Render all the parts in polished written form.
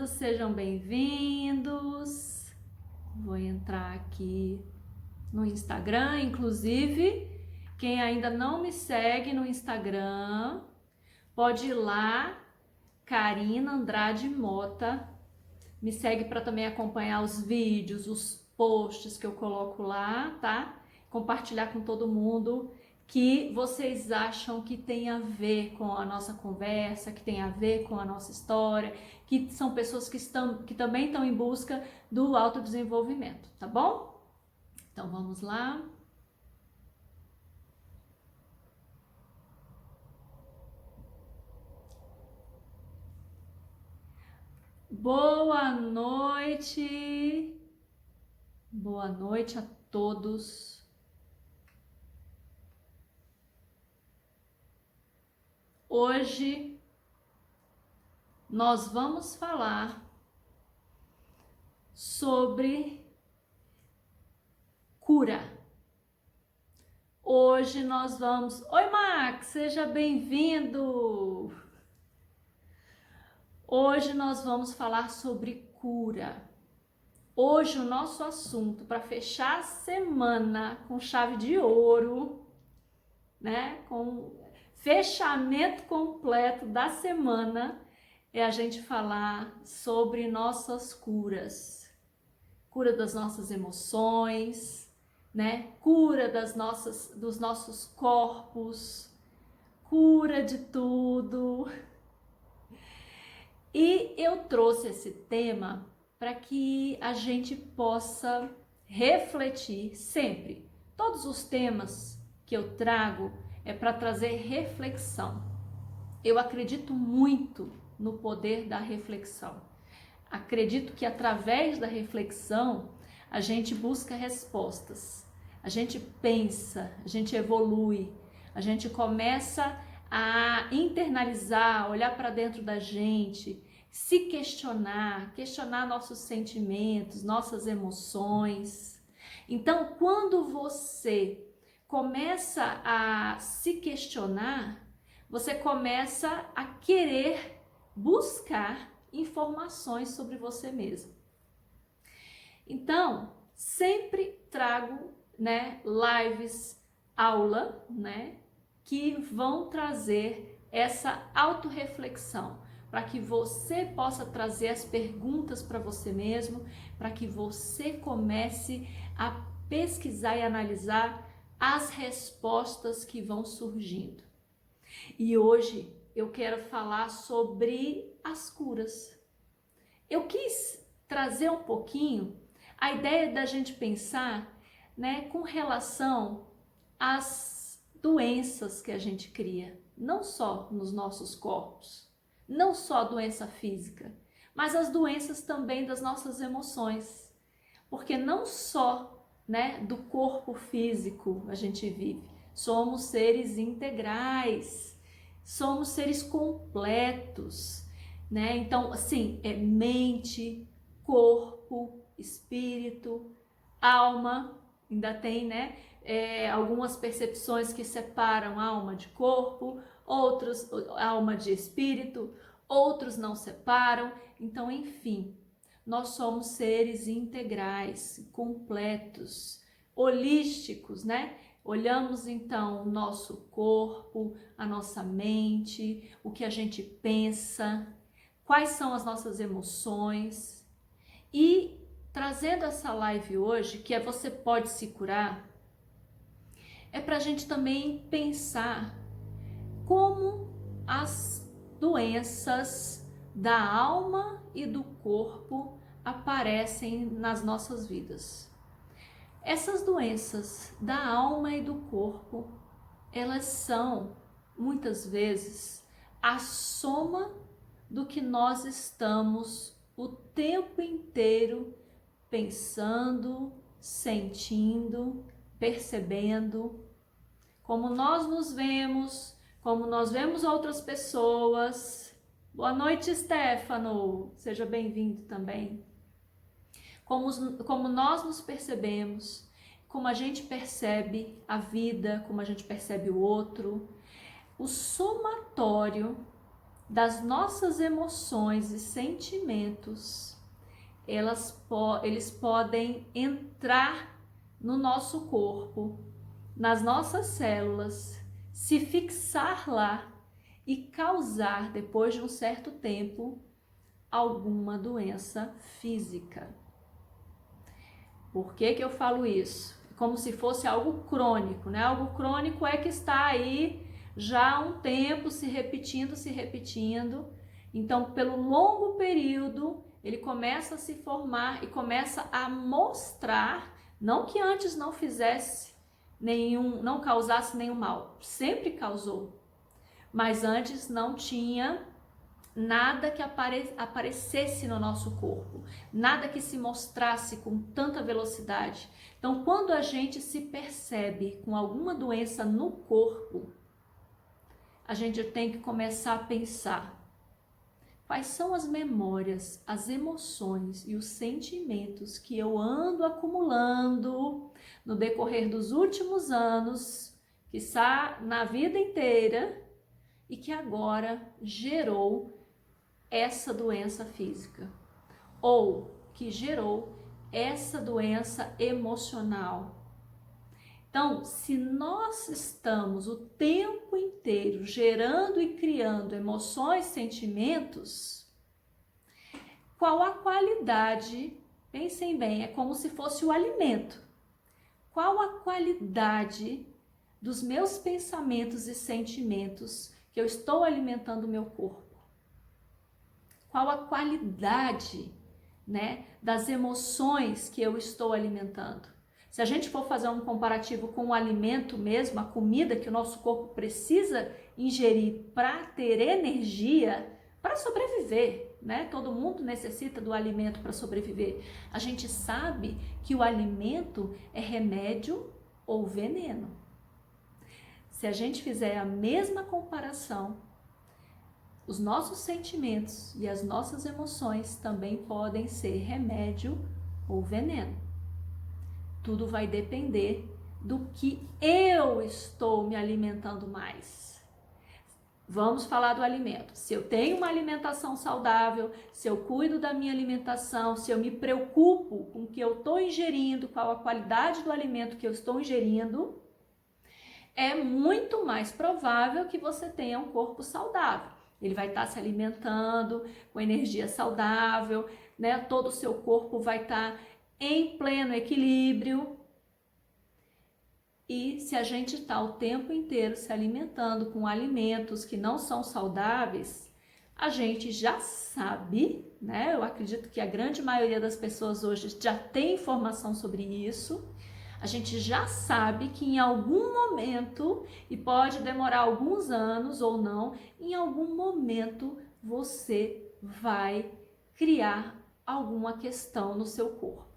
sejam bem-vindos. Vou entrar aqui no Instagram, inclusive, quem ainda não me segue no Instagram, pode ir lá, Karina Andrade Mota, me segue para também acompanhar os vídeos, os posts que eu coloco lá, tá? Compartilhar com todo mundo que vocês acham que tem a ver com a nossa conversa, que tem a ver com a nossa história, que são pessoas que também estão em busca do autodesenvolvimento, tá bom? Então vamos lá. Boa noite. Boa noite a todos. Hoje nós vamos falar sobre cura. Hoje nós vamos... Oi, Max, seja bem-vindo! Hoje nós vamos falar sobre cura. Hoje o nosso assunto para fechar a semana com chave de ouro, né? Com fechamento completo da semana, é a gente falar sobre nossas curas. Cura das nossas emoções, né? Cura dos nossos corpos, cura de tudo. E eu trouxe esse tema para que a gente possa refletir sempre. Todos os temas que eu trago é para trazer reflexão. Eu acredito muito no poder da reflexão. Acredito que através da reflexão a gente busca respostas, a gente pensa, a gente evolui, a gente começa a internalizar, olhar para dentro da gente, se questionar nossos sentimentos, nossas emoções. Então, quando você começa a se questionar, você começa a querer buscar informações sobre você mesmo. Então, sempre trago, né, lives, aula, né, que vão trazer essa autorreflexão, para que você possa trazer as perguntas para você mesmo, para que você comece a pesquisar e analisar as respostas que vão surgindo. E hoje eu quero falar sobre as curas. Eu quis trazer um pouquinho a ideia da gente pensar, né, com relação às doenças que a gente cria, não só nos nossos corpos, não só a doença física, mas as doenças também das nossas emoções, porque não só, né, do corpo físico a gente vive, somos seres integrais, somos seres completos, né? Então, assim, é mente, corpo, espírito, alma, ainda tem, né? Algumas percepções que separam alma de corpo, outros alma de espírito, outros não separam. Então, enfim, nós somos seres integrais, completos, holísticos, né? Olhamos então o nosso corpo, a nossa mente, o que a gente pensa, quais são as nossas emoções. E trazendo essa live hoje, que é Você Pode Se Curar, é para a gente também pensar como as doenças da alma e do corpo aparecem nas nossas vidas. Essas doenças da alma e do corpo, elas são muitas vezes a soma do que nós estamos o tempo inteiro pensando, sentindo, percebendo, como nós nos vemos, como nós vemos outras pessoas. Boa noite, Stefano, seja bem-vindo também. Como nós nos percebemos, como a gente percebe a vida, como a gente percebe o outro, o somatório das nossas emoções e sentimentos, eles podem entrar no nosso corpo, nas nossas células, se fixar lá e causar, depois de um certo tempo, alguma doença física. Por que que eu falo isso? Como se fosse algo crônico, né? Algo crônico é que está aí já há um tempo se repetindo. Então, pelo longo período, ele começa a se formar e começa a mostrar, não que antes não fizesse não causasse nenhum mal, sempre causou, mas antes não tinha nada que aparecesse no nosso corpo, nada que se mostrasse com tanta velocidade. Então, quando a gente se percebe com alguma doença no corpo, a gente tem que começar a pensar quais são as memórias, as emoções e os sentimentos que eu ando acumulando no decorrer dos últimos anos, quiçá na vida inteira, e que agora gerou essa doença física, ou que gerou essa doença emocional. Então, se nós estamos o tempo inteiro gerando e criando emoções, sentimentos, qual a qualidade? Pensem bem, é como se fosse o alimento. Qual a qualidade dos meus pensamentos e sentimentos que eu estou alimentando o meu corpo? Qual a qualidade, né, das emoções que eu estou alimentando? Se a gente for fazer um comparativo com o alimento mesmo, a comida que o nosso corpo precisa ingerir para ter energia, para sobreviver, né? Todo mundo necessita do alimento para sobreviver. A gente sabe que o alimento é remédio ou veneno. Se a gente fizer a mesma comparação, os nossos sentimentos e as nossas emoções também podem ser remédio ou veneno. Tudo vai depender do que eu estou me alimentando mais. Vamos falar do alimento. Se eu tenho uma alimentação saudável, se eu cuido da minha alimentação, se eu me preocupo com o que eu estou ingerindo, qual a qualidade do alimento que eu estou ingerindo, é muito mais provável que você tenha um corpo saudável. Ele vai estar se alimentando com energia saudável, né? Todo o seu corpo vai estar em pleno equilíbrio. E se a gente está o tempo inteiro se alimentando com alimentos que não são saudáveis, a gente já sabe, né? Eu acredito que a grande maioria das pessoas hoje já tem informação sobre isso. A gente já sabe que em algum momento, e pode demorar alguns anos ou não, em algum momento você vai criar alguma questão no seu corpo.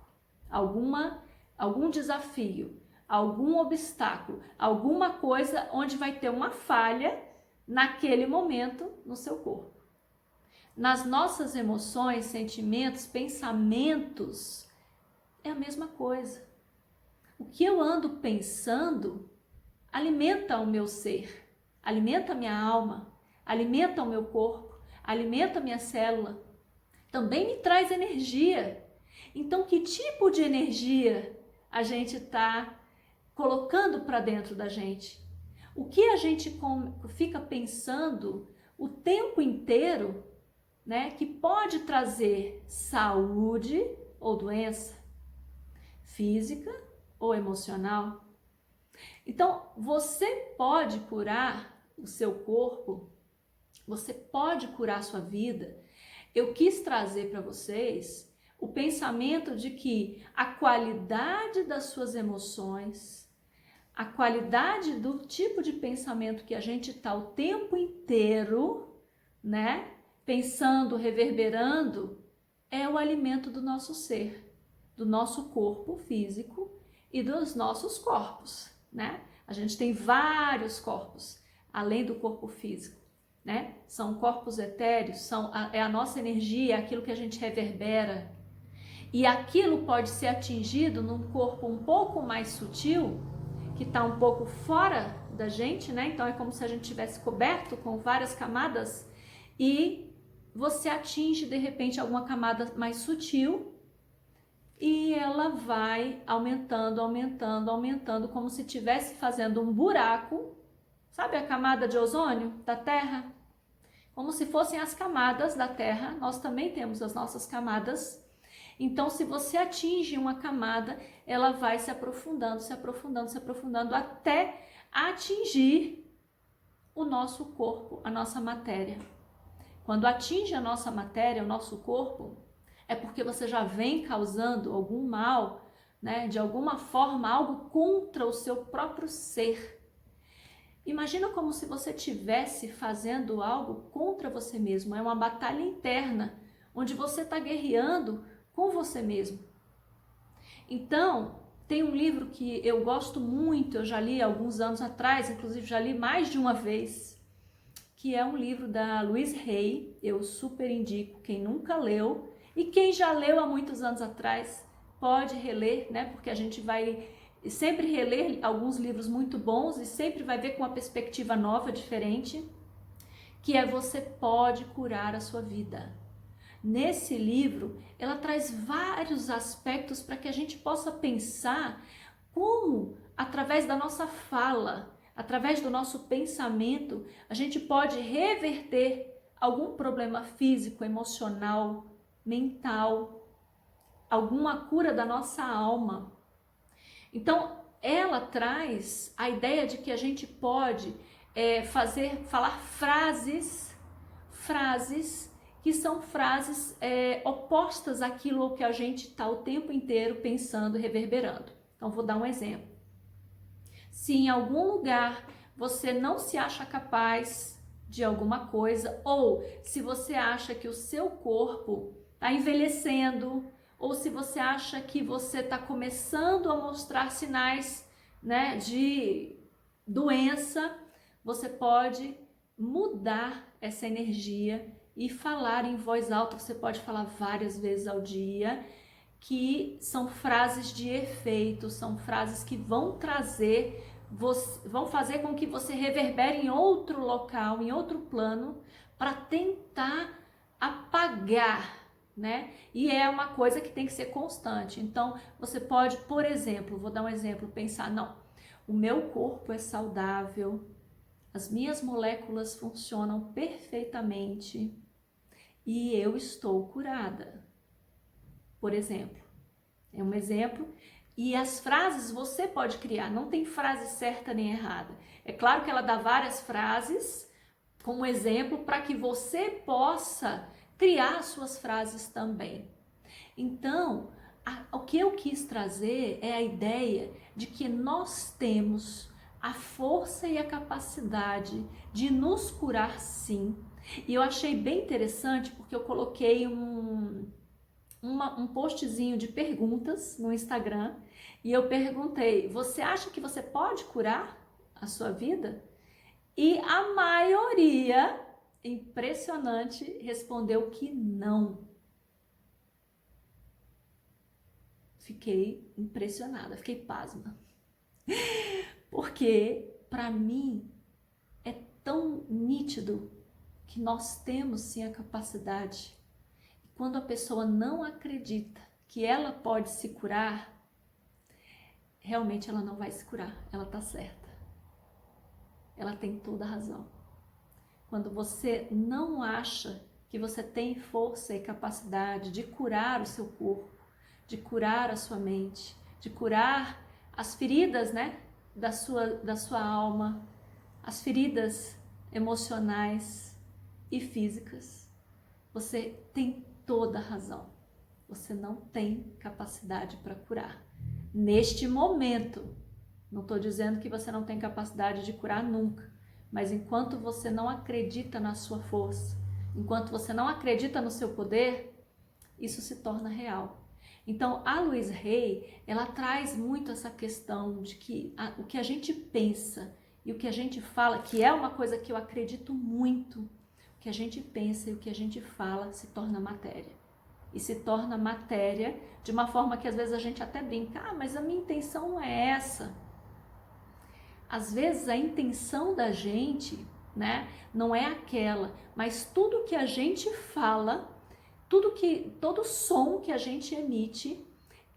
Algum desafio, algum obstáculo, alguma coisa onde vai ter uma falha naquele momento no seu corpo. Nas nossas emoções, sentimentos, pensamentos, é a mesma coisa. O que eu ando pensando alimenta o meu ser, alimenta a minha alma, alimenta o meu corpo, alimenta a minha célula, também me traz energia. Então, que tipo de energia a gente está colocando para dentro da gente? O que a gente fica pensando o tempo inteiro, né, que pode trazer saúde ou doença física ou emocional? Então, você pode curar o seu corpo, você pode curar a sua vida. Eu quis trazer para vocês o pensamento de que a qualidade das suas emoções, a qualidade do tipo de pensamento que a gente está o tempo inteiro, né, pensando, reverberando, é o alimento do nosso ser, do nosso corpo físico e dos nossos corpos, né? A gente tem vários corpos, além do corpo físico, né? São corpos etéreos, é a nossa energia, aquilo que a gente reverbera. E aquilo pode ser atingido num corpo um pouco mais sutil, que está um pouco fora da gente, né? Então é como se a gente tivesse coberto com várias camadas e você atinge de repente alguma camada mais sutil e ela vai aumentando, aumentando, aumentando, como se estivesse fazendo um buraco. Sabe a camada de ozônio da Terra? Como se fossem as camadas da Terra, nós também temos as nossas camadas. Então, se você atinge uma camada, ela vai se aprofundando, se aprofundando, se aprofundando, até atingir o nosso corpo, a nossa matéria. Quando atinge a nossa matéria, o nosso corpo, é porque você já vem causando algum mal, né? De alguma forma, algo contra o seu próprio ser. Imagina como se você estivesse fazendo algo contra você mesmo. É uma batalha interna, onde você está guerreando com você mesmo. Então, tem um livro que eu gosto muito, eu já li há alguns anos atrás, inclusive já li mais de uma vez, que é um livro da Louise Hay. Eu super indico quem nunca leu, e quem já leu há muitos anos atrás pode reler, né? Porque a gente vai sempre reler alguns livros muito bons e sempre vai ver com uma perspectiva nova, diferente, que é Você Pode Curar a Sua Vida. Nesse livro, ela traz vários aspectos para que a gente possa pensar como, através da nossa fala, através do nosso pensamento, a gente pode reverter algum problema físico, emocional, mental, alguma cura da nossa alma. Então, ela traz a ideia de que a gente pode falar frases que são frases opostas àquilo que a gente está o tempo inteiro pensando e reverberando. Então, vou dar um exemplo. Se em algum lugar você não se acha capaz de alguma coisa, ou se você acha que o seu corpo está envelhecendo, ou se você acha que você está começando a mostrar sinais, né, de doença, você pode mudar essa energia e falar em voz alta. Você pode falar várias vezes ao dia, que são frases de efeito, são frases que vão trazer, vão fazer com que você reverbere em outro local, em outro plano, para tentar apagar, né? E é uma coisa que tem que ser constante. Então, você pode, por exemplo, vou dar um exemplo, pensar, não, o meu corpo é saudável, as minhas moléculas funcionam perfeitamente e eu estou curada. Por exemplo, é um exemplo. E as frases você pode criar, não tem frase certa nem errada. É claro que ela dá várias frases como exemplo para que você possa criar suas frases também. Então, o que eu quis trazer é a ideia de que nós temos a força e a capacidade de nos curar, sim. E eu achei bem interessante porque eu coloquei um postzinho de perguntas no Instagram e eu perguntei: você acha que você pode curar a sua vida? E a maioria, impressionante, respondeu que não. Fiquei impressionada, fiquei pasma. Porque, para mim, é tão nítido que nós temos sim a capacidade. E quando a pessoa não acredita que ela pode se curar, realmente ela não vai se curar, ela está certa. Ela tem toda a razão. Quando você não acha que você tem força e capacidade de curar o seu corpo, de curar a sua mente, de curar as feridas, né, da sua alma, as feridas emocionais e físicas, você tem toda a razão. Você não tem capacidade para curar. Neste momento, não estou dizendo que você não tem capacidade de curar nunca, mas enquanto você não acredita na sua força, enquanto você não acredita no seu poder, isso se torna real. Então, a Louise Hay, ela traz muito essa questão de que o que a gente pensa e o que a gente fala, que é uma coisa que eu acredito muito, o que a gente pensa e o que a gente fala se torna matéria. E se torna matéria de uma forma que às vezes a gente até brinca, mas a minha intenção não é essa. Às vezes a intenção da gente né? Não é aquela, mas tudo que a gente fala, todo som que a gente emite,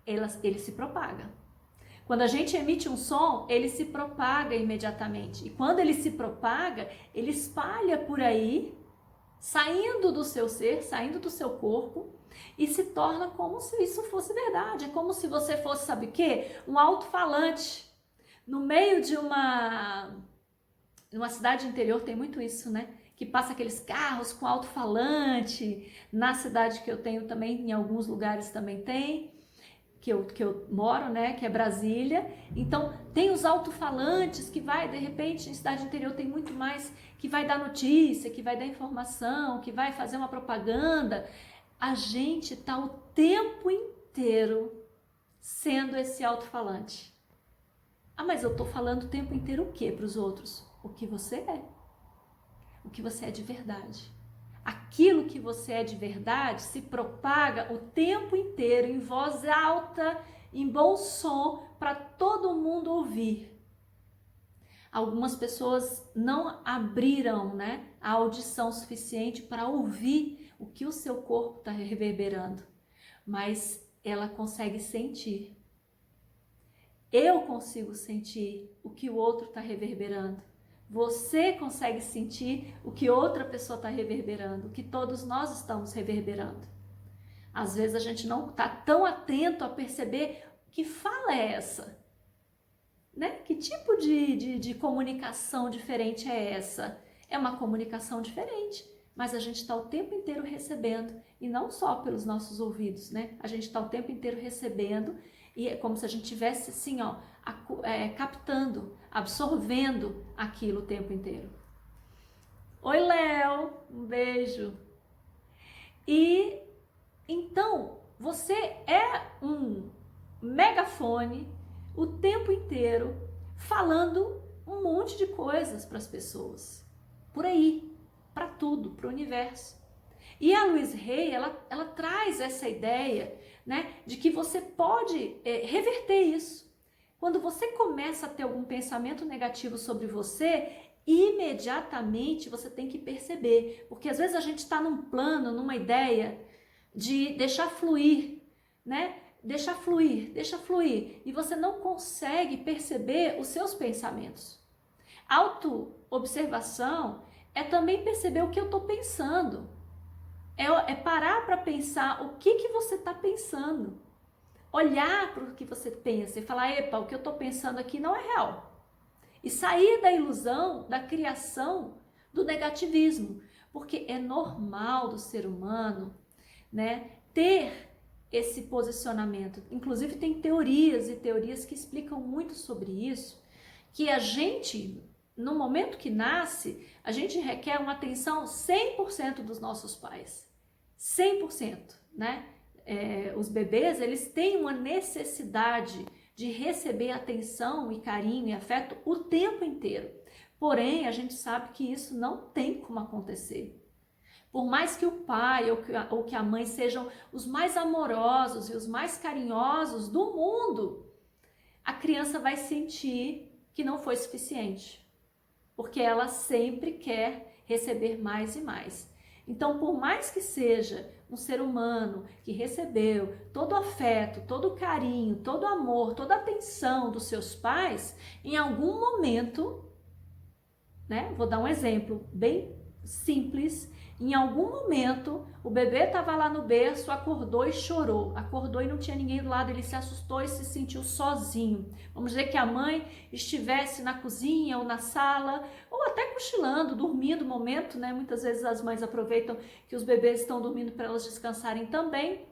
ele se propaga. Quando a gente emite um som, ele se propaga imediatamente. E quando ele se propaga, ele espalha por aí, saindo do seu ser, saindo do seu corpo, e se torna como se isso fosse verdade. É como se você fosse, sabe o quê? Um alto-falante. No meio de numa cidade interior tem muito isso, né? Que passa aqueles carros com alto-falante. Na cidade que eu tenho também, em alguns lugares também tem. Que eu moro, né, que é Brasília. Então, tem os alto-falantes que vai, de repente, em cidade interior tem muito mais, que vai dar notícia, que vai dar informação, que vai fazer uma propaganda. A gente tá o tempo inteiro sendo esse alto-falante. Ah, mas eu tô falando o tempo inteiro o quê para os outros? O que você é. O que você é de verdade. Aquilo que você é de verdade se propaga o tempo inteiro em voz alta, em bom som, para todo mundo ouvir. Algumas pessoas não abriram, né, a audição suficiente para ouvir o que o seu corpo está reverberando, mas ela consegue sentir. Eu consigo sentir o que o outro está reverberando. Você consegue sentir o que outra pessoa está reverberando, o que todos nós estamos reverberando. Às vezes a gente não está tão atento a perceber que fala é essa, né? Que tipo de comunicação diferente é essa? É uma comunicação diferente, mas a gente está o tempo inteiro recebendo, e não só pelos nossos ouvidos, né? A gente está o tempo inteiro recebendo, e é como se a gente tivesse assim, ó, captando, absorvendo aquilo o tempo inteiro. Oi, Léo, um beijo. E então, você é um megafone o tempo inteiro falando um monte de coisas para as pessoas, por aí, para tudo, para o universo. E a Louise Hay, ela traz essa ideia, né, de que você pode reverter isso. Quando você começa a ter algum pensamento negativo sobre você, imediatamente você tem que perceber, porque às vezes a gente está num plano, numa ideia de deixar fluir, né? Deixa fluir, e você não consegue perceber os seus pensamentos. Auto-observação é também perceber o que eu estou pensando. É parar para pensar o que você está pensando. Olhar para o que você pensa e falar, epa, o que eu estou pensando aqui não é real. E sair da ilusão, da criação, do negativismo. Porque é normal do ser humano, né, ter esse posicionamento. Inclusive tem teorias e teorias que explicam muito sobre isso, que a gente, no momento que nasce, a gente requer uma atenção 100% dos nossos pais. 100%, né? Os bebês, eles têm uma necessidade de receber atenção e carinho e afeto o tempo inteiro. Porém, a gente sabe que isso não tem como acontecer. Por mais que o pai ou que a mãe sejam os mais amorosos e os mais carinhosos do mundo, a criança vai sentir que não foi suficiente, porque ela sempre quer receber mais e mais. Então, por mais que seja um ser humano que recebeu todo o afeto, todo o carinho, todo o amor, toda a atenção dos seus pais, em algum momento, né? Vou dar um exemplo bem simples. Em algum momento, o bebê estava lá no berço, acordou e chorou. Acordou e não tinha ninguém do lado, ele se assustou e se sentiu sozinho. Vamos dizer que a mãe estivesse na cozinha ou na sala, ou até cochilando, dormindo no momento, né? Muitas vezes as mães aproveitam que os bebês estão dormindo para elas descansarem também.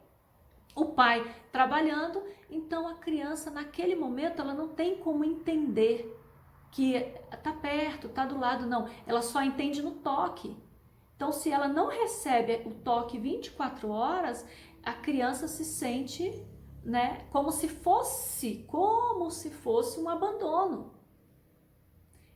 O pai trabalhando, então a criança naquele momento ela não tem como entender que tá perto, tá do lado, não. Ela só entende no toque. Então, se ela não recebe o toque 24 horas, a criança se sente, né, como se fosse um abandono.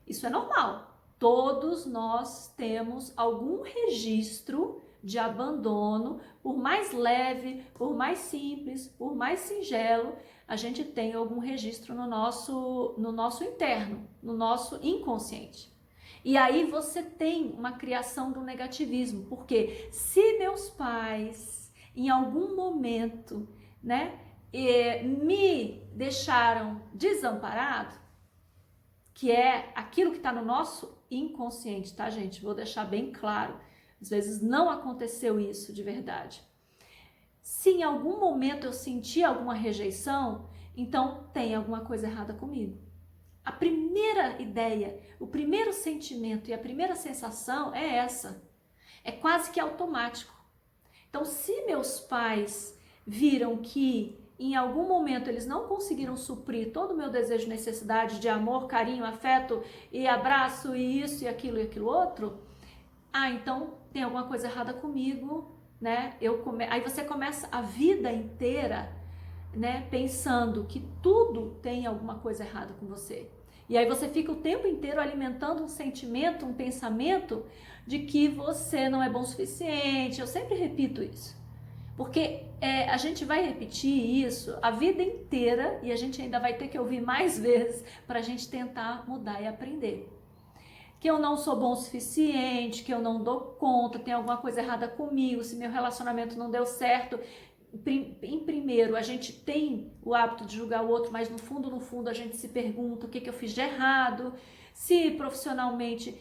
Isso é normal. Todos nós temos algum registro de abandono, por mais leve, por mais simples, por mais singelo, a gente tem algum registro no nosso interno, no nosso inconsciente. E aí você tem uma criação do negativismo, porque se meus pais, em algum momento, né, me deixaram desamparado, que é aquilo que está no nosso inconsciente, tá, gente? Vou deixar bem claro. Às vezes não aconteceu isso de verdade. Se em algum momento eu senti alguma rejeição, então tem alguma coisa errada comigo. A primeira ideia, o primeiro sentimento e a primeira sensação é essa. É quase que automático. Então, se meus pais viram que em algum momento eles não conseguiram suprir todo o meu desejo e necessidade de amor, carinho, afeto e abraço e isso e aquilo outro, então tem alguma coisa errada comigo, né? Aí você começa a vida inteira, né, pensando que tudo tem alguma coisa errada com você. E aí você fica o tempo inteiro alimentando um sentimento, um pensamento de que você não é bom o suficiente. Eu sempre repito isso. Porque a gente vai repetir isso a vida inteira e a gente ainda vai ter que ouvir mais vezes para a gente tentar mudar e aprender. Que eu não sou bom o suficiente, que eu não dou conta, tem alguma coisa errada comigo, se meu relacionamento não deu certo. Em primeiro, a gente tem o hábito de julgar o outro, mas no fundo a gente se pergunta o que eu fiz de errado. Se profissionalmente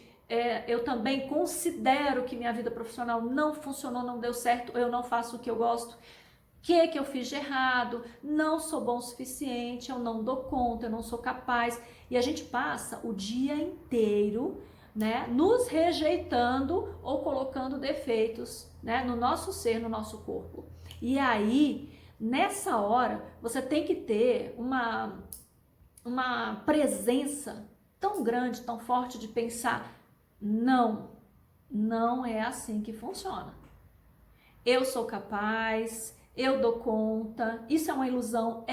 eu também considero que minha vida profissional não funcionou, não deu certo, eu não faço o que eu gosto, o que eu fiz de errado, não sou bom o suficiente, eu não dou conta, eu não sou capaz. E a gente passa o dia inteiro, né, nos rejeitando ou colocando defeitos, né, no nosso ser, no nosso corpo. E aí, nessa hora, você tem que ter uma presença tão grande, tão forte de pensar, não é assim que funciona. Eu sou capaz, eu dou conta, isso é uma ilusão,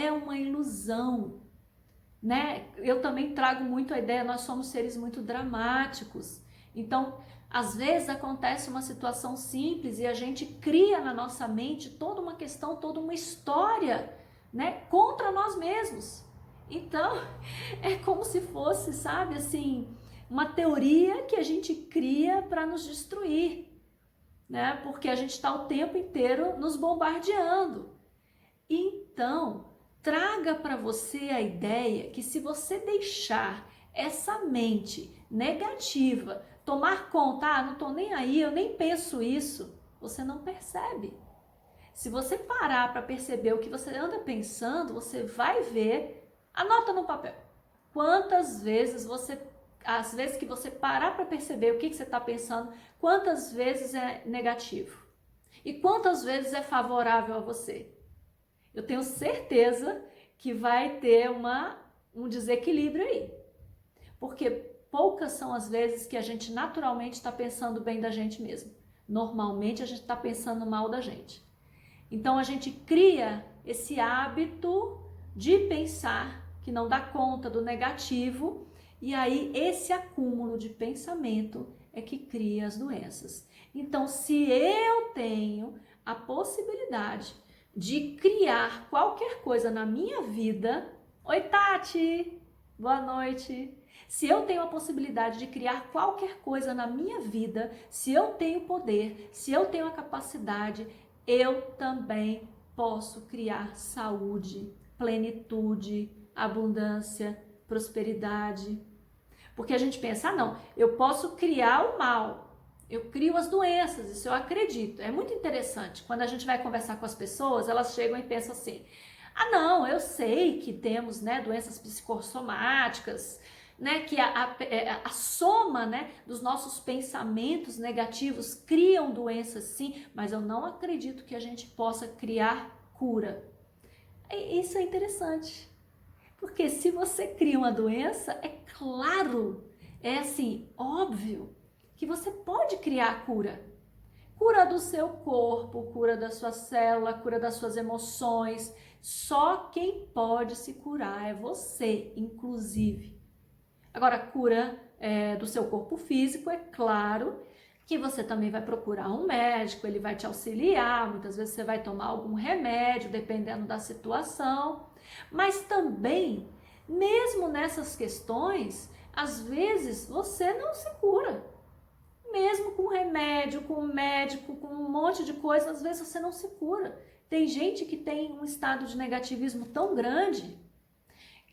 né? Eu também trago muito a ideia, nós somos seres muito dramáticos, então às vezes acontece uma situação simples e a gente cria na nossa mente toda uma questão, toda uma história, né, contra nós mesmos. Então, é como se fosse, sabe, assim, uma teoria que a gente cria para nos destruir, né? Porque a gente está o tempo inteiro nos bombardeando. Então, traga para você a ideia que se você deixar essa mente negativa tomar conta, não tô nem aí, eu nem penso isso, você não percebe. Se você parar para perceber o que você anda pensando, você vai ver, anota no papel. Quantas vezes às vezes que você parar para perceber o que você está pensando, quantas vezes é negativo e quantas vezes é favorável a você. Eu tenho certeza que vai ter um desequilíbrio aí, porque poucas são as vezes que a gente naturalmente está pensando bem da gente mesmo. Normalmente a gente está pensando mal da gente. Então a gente cria esse hábito de pensar que não dá conta do negativo, e aí esse acúmulo de pensamento é que cria as doenças. Então, se eu tenho a possibilidade de criar qualquer coisa na minha vida, oi Tati, boa noite. Se eu tenho a possibilidade de criar qualquer coisa na minha vida, se eu tenho poder, se eu tenho a capacidade, eu também posso criar saúde, plenitude, abundância, prosperidade. Porque a gente pensa, não, eu posso criar o mal, eu crio as doenças, isso eu acredito. É muito interessante, quando a gente vai conversar com as pessoas, elas chegam e pensam assim, não, eu sei que temos, né, doenças psicossomáticas, né, que a soma, né, dos nossos pensamentos negativos criam doenças sim, mas eu não acredito que a gente possa criar cura. Isso é interessante, porque se você cria uma doença, é claro, é assim, óbvio, que você pode criar cura. Cura do seu corpo, cura da sua célula, cura das suas emoções. Só quem pode se curar é você, inclusive. Agora, cura do seu corpo físico, é claro que você também vai procurar um médico, ele vai te auxiliar, muitas vezes você vai tomar algum remédio, dependendo da situação. Mas também, mesmo nessas questões, Às vezes você não se cura. Mesmo com remédio, com médico, com um monte de coisa, às vezes você não se cura. Tem gente que tem um estado de negativismo tão grande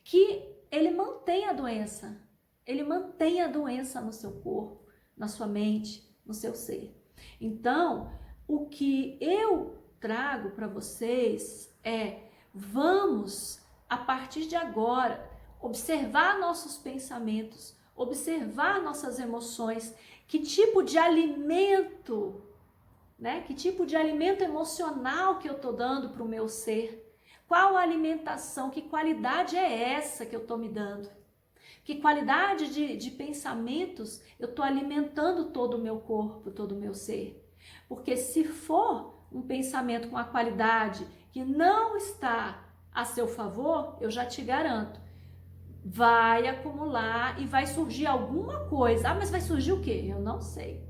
que ele mantém a doença. Ele mantém a doença no seu corpo, na sua mente, no seu ser. Então, o que eu trago para vocês é: vamos, a partir de agora, observar nossos pensamentos, observar nossas emoções, que tipo de alimento, né? Que tipo de alimento emocional que eu tô dando para o meu ser? Qual a alimentação, que qualidade é essa que eu tô me dando? Que qualidade de pensamentos eu tô alimentando todo o meu corpo, todo o meu ser? Porque se for um pensamento com a qualidade que não está a seu favor, eu já te garanto, vai acumular e vai surgir alguma coisa. Ah, mas vai surgir o quê? Eu não sei.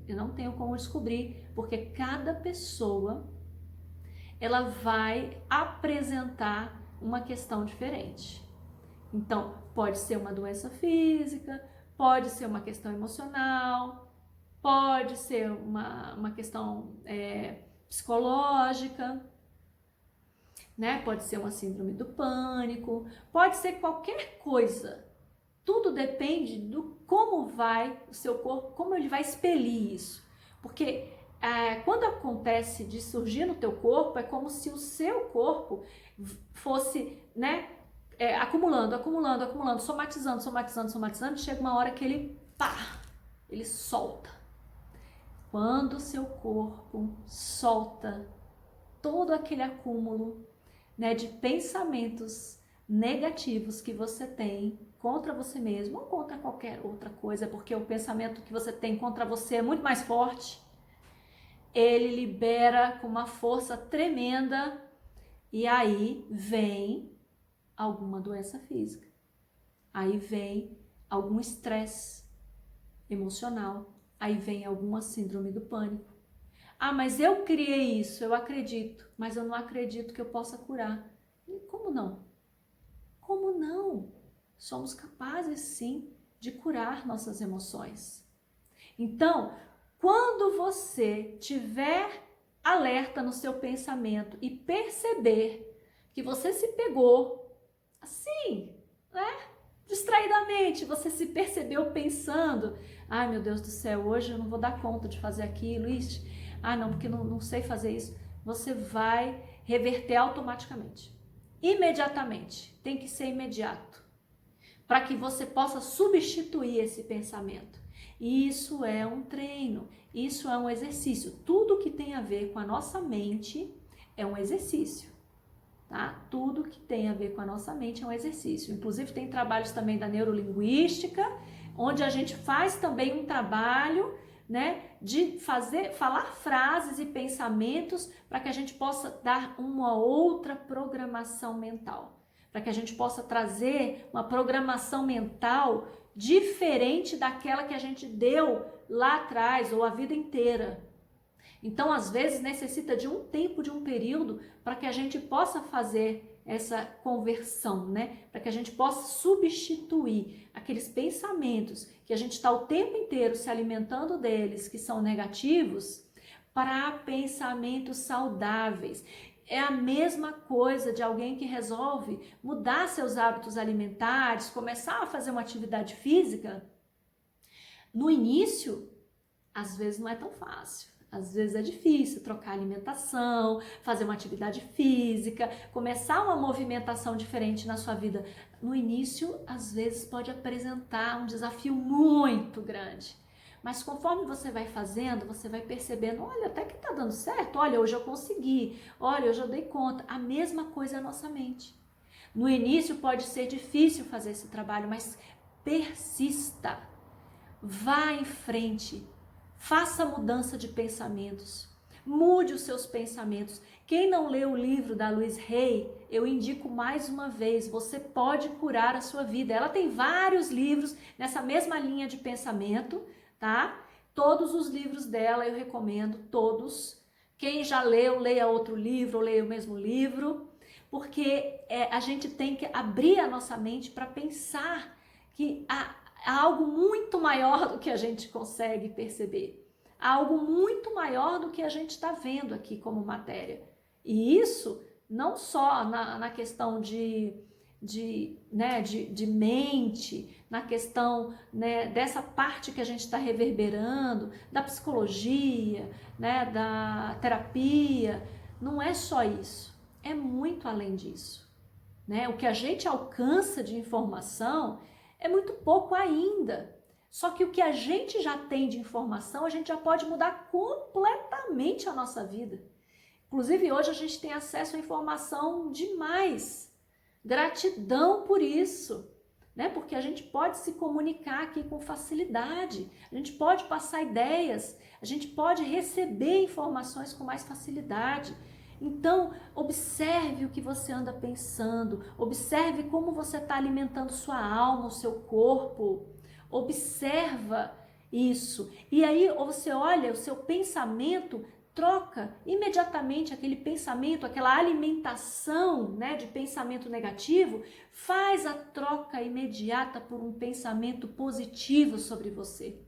Eu não tenho como descobrir, porque cada pessoa ela vai apresentar uma questão diferente. Então, pode ser uma doença física, pode ser uma questão emocional, pode ser uma questão psicológica, né? Pode ser uma síndrome do pânico, pode ser qualquer coisa. Tudo depende do como vai o seu corpo, como ele vai expelir isso. Porque quando acontece de surgir no teu corpo, é como se o seu corpo fosse, né, acumulando, somatizando, chega uma hora que ele, pá, ele solta. Quando o seu corpo solta todo aquele acúmulo, né, de pensamentos negativos que você tem contra você mesmo ou contra qualquer outra coisa, porque o pensamento que você tem contra você é muito mais forte, ele libera com uma força tremenda e aí vem alguma doença física, aí vem algum estresse emocional, aí vem alguma síndrome do pânico. Ah, mas eu criei isso, eu acredito, mas eu não acredito que eu possa curar. Como não? Como não? Somos capazes sim de curar nossas emoções. Então, quando você tiver alerta no seu pensamento e perceber que você se pegou assim, né? Distraidamente, você se percebeu pensando: ai meu Deus do céu, hoje eu não vou dar conta de fazer aquilo, não, porque não sei fazer isso. Você vai reverter automaticamente, imediatamente, tem que ser imediato, para que você possa substituir esse pensamento. Isso é um treino, isso é um exercício. Tudo que tem a ver com a nossa mente é um exercício, tá? Tudo que tem a ver com a nossa mente é um exercício. Inclusive tem trabalhos também da neurolinguística, onde a gente faz também um trabalho, né, de falar frases e pensamentos para que a gente possa dar uma outra programação mental, para que a gente possa trazer uma programação mental diferente daquela que a gente deu lá atrás ou a vida inteira. Então, às vezes, necessita de um tempo, de um período, para que a gente possa fazer essa conversão, né? Para que a gente possa substituir aqueles pensamentos que a gente está o tempo inteiro se alimentando deles, que são negativos, para pensamentos saudáveis. É a mesma coisa de alguém que resolve mudar seus hábitos alimentares, começar a fazer uma atividade física. No início, às vezes não é tão fácil. Às vezes é difícil trocar alimentação, fazer uma atividade física, começar uma movimentação diferente na sua vida. No início, às vezes pode apresentar um desafio muito grande. Mas conforme você vai fazendo, você vai percebendo: olha, até que tá dando certo, olha, hoje eu consegui, olha, hoje eu dei conta. A mesma coisa é a nossa mente. No início pode ser difícil fazer esse trabalho, mas persista, vá em frente. Faça mudança de pensamentos, mude os seus pensamentos. Quem não leu o livro da Louise Hay, eu indico mais uma vez, você pode curar a sua vida. Ela tem vários livros nessa mesma linha de pensamento, tá? Todos os livros dela eu recomendo, todos. Quem já leu, leia outro livro, ou leia o mesmo livro, porque a gente tem que abrir a nossa mente para pensar que há algo muito maior do que a gente consegue perceber. Há algo muito maior do que a gente está vendo aqui como matéria. E isso não só na questão de mente, na questão, né, dessa parte que a gente está reverberando, da psicologia, né, da terapia. Não é só isso, é muito além disso. Né? O que a gente alcança de informação é muito pouco ainda. Só que o que a gente já tem de informação, a gente já pode mudar completamente a nossa vida. Inclusive, hoje a gente tem acesso à informação demais. Gratidão por isso, né? Porque a gente pode se comunicar aqui com facilidade, a gente pode passar ideias, a gente pode receber informações com mais facilidade. Então, observe o que você anda pensando, observe como você está alimentando sua alma, o seu corpo. Observa isso. E aí você olha, o seu pensamento troca imediatamente aquele pensamento, aquela alimentação, né, de pensamento negativo, faz a troca imediata por um pensamento positivo sobre você.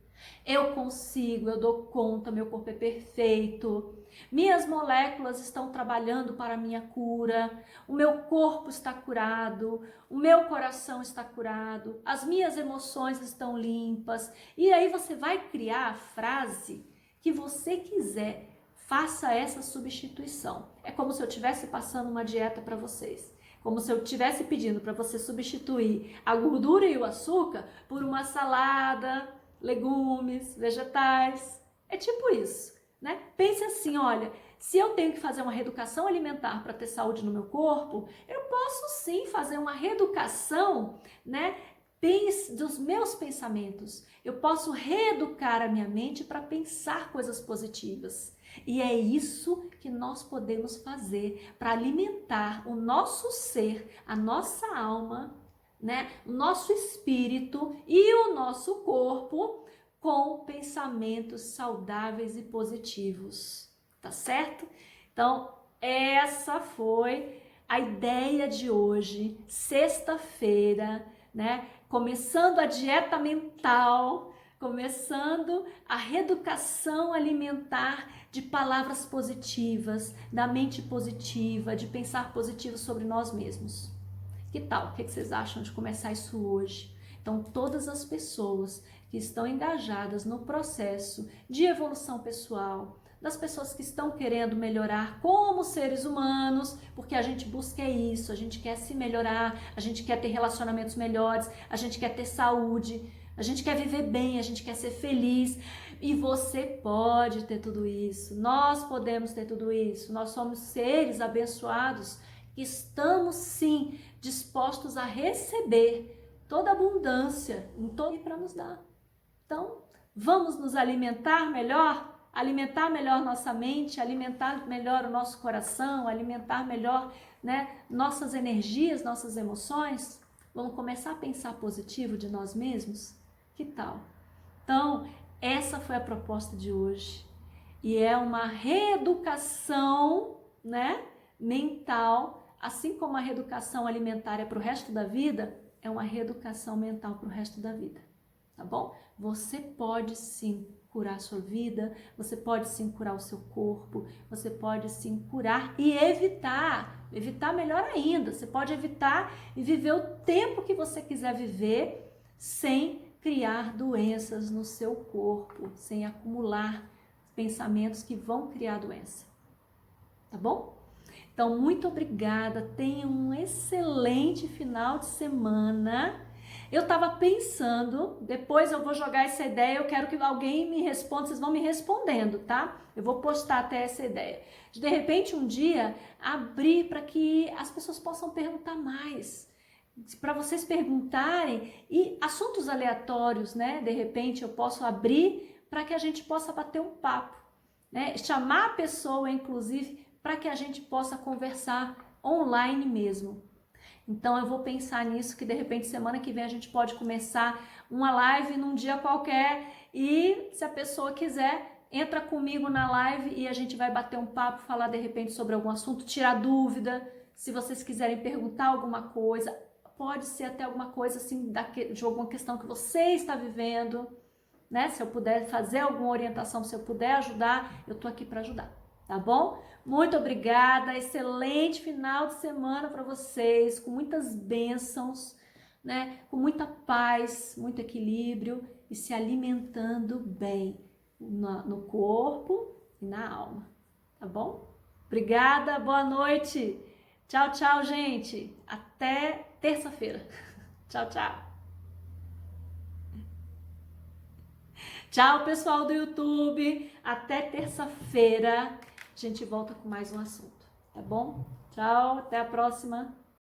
Eu consigo, eu dou conta, meu corpo é perfeito, minhas moléculas estão trabalhando para a minha cura, o meu corpo está curado, o meu coração está curado, as minhas emoções estão limpas. E aí você vai criar a frase que você quiser. Faça essa substituição. É como se eu estivesse passando uma dieta para vocês. Como se eu estivesse pedindo para você substituir a gordura e o açúcar por uma salada, legumes, vegetais. É tipo isso, né? Pense assim, olha, se eu tenho que fazer uma reeducação alimentar para ter saúde no meu corpo, eu posso sim fazer uma reeducação, né, dos meus pensamentos. Eu posso reeducar a minha mente para pensar coisas positivas. E é isso que nós podemos fazer para alimentar o nosso ser, a nossa alma, né, o nosso espírito e o nosso corpo com pensamentos saudáveis e positivos, tá certo? Então, essa foi a ideia de hoje, sexta-feira, né? Começando a dieta mental, começando a reeducação alimentar de palavras positivas, da mente positiva, de pensar positivo sobre nós mesmos. Que tal? O que vocês acham de começar isso hoje? Então, todas as pessoas que estão engajadas no processo de evolução pessoal, das pessoas que estão querendo melhorar como seres humanos, porque a gente busca isso, a gente quer se melhorar, a gente quer ter relacionamentos melhores, a gente quer ter saúde, a gente quer viver bem, a gente quer ser feliz. E você pode ter tudo isso, nós podemos ter tudo isso, nós somos seres abençoados que estamos sim dispostos a receber toda a abundância para nos dar. Então, vamos nos alimentar melhor nossa mente, alimentar melhor o nosso coração, alimentar melhor, né, nossas energias, nossas emoções. Vamos começar a pensar positivo de nós mesmos? Que tal? Então, essa foi a proposta de hoje. E é uma reeducação, né, mental, assim como a reeducação alimentar é para o resto da vida, é uma reeducação mental para o resto da vida. Tá bom? Você pode sim curar a sua vida, você pode sim curar o seu corpo, você pode sim curar e evitar melhor ainda, você pode evitar e viver o tempo que você quiser viver sem criar doenças no seu corpo, sem acumular pensamentos que vão criar doença, tá bom? Então, muito obrigada, tenha um excelente final de semana. Eu estava pensando, depois eu vou jogar essa ideia, eu quero que alguém me responda, vocês vão me respondendo, tá? Eu vou postar até essa ideia. De repente, um dia, abrir para que as pessoas possam perguntar mais, para vocês perguntarem, e assuntos aleatórios, né? De repente, eu posso abrir para que a gente possa bater um papo, né? Chamar a pessoa, inclusive, para que a gente possa conversar online mesmo. Então eu vou pensar nisso, que de repente semana que vem a gente pode começar uma live num dia qualquer e se a pessoa quiser, entra comigo na live e a gente vai bater um papo, falar de repente sobre algum assunto, tirar dúvida, se vocês quiserem perguntar alguma coisa, pode ser até alguma coisa assim, de alguma questão que você está vivendo, né? Se eu puder fazer alguma orientação, se eu puder ajudar, eu tô aqui para ajudar, tá bom? Muito obrigada, excelente final de semana para vocês, com muitas bênçãos, né? Com muita paz, muito equilíbrio e se alimentando bem no corpo e na alma, tá bom? Obrigada, boa noite. Tchau, tchau, gente. Até terça-feira. Tchau, tchau. Tchau, pessoal do YouTube. Até terça-feira. A gente volta com mais um assunto, tá bom? Tchau, até a próxima.